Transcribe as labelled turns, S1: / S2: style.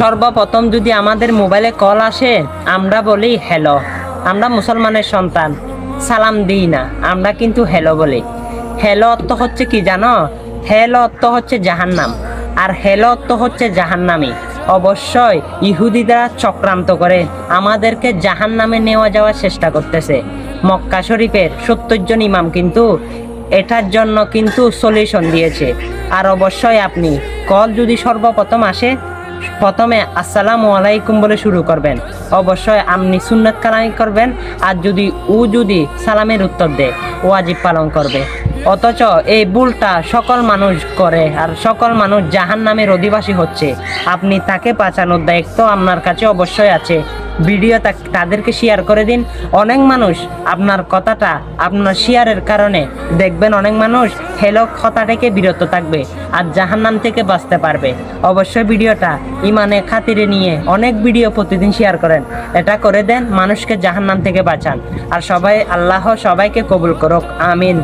S1: সর্বপ্রথম যদি আমাদের মোবাইলে কল আসে আমরা বলি হ্যালো। আমরা মুসলমানের সন্তান, সালাম দিই না, আমরা কিন্তু হ্যালো বলি। হ্যালো অর্থ হচ্ছে কি জানো? হ্যালো অর্থ হচ্ছে জাহান্নাম, আর হ্যালো অর্থ হচ্ছে জাহান্নামি। অবশ্যই ইহুদিরা চক্রান্ত করে আমাদেরকে জাহান্নামে নেওয়া যাওয়ার চেষ্টা করতেছে। মক্কা শরীফের ৭০ জন ইমাম কিন্তু এটার জন্য কিন্তু সলিউশন দিয়েছে। আর অবশ্যই আপনি কল যদি সর্বপ্রথম আসে, প্রথমে আসসালামু আলাইকুম বলে শুরু করবেন। অবশ্যই আপনি সুন্নাত কালামি করবেন। আর যদি সালামের উত্তর দেয়, ওয়াজিব পালন করবে। অথচ এই ভুলটা সকল মানুষ করে, আর সকল মানুষ জাহান্নামের অধিবাসী হচ্ছে। আপনি তাকে বাঁচানোর দায়িত্ব আপনার কাছে অবশ্যই আছে। ভিডিও তাদেরকে শেয়ার করে দিন। অনেক মানুষ আপনার কথাটা আপনার শেয়ারের কারণে দেখবেন অনেক মানুষ হ্যালো কথা থেকে বিরত থাকবে আর জাহান্নাম থেকে বাঁচতে পারবে। অবশ্যই ভিডিওটা ইমানে খাতিরে নিয়ে অনেক ভিডিও প্রতিদিন শেয়ার করেন। এটা করে দেন, মানুষকে জাহান্নাম থেকে বাঁচান। আর আল্লাহ সবাইকে কবুল করুক, আমিন।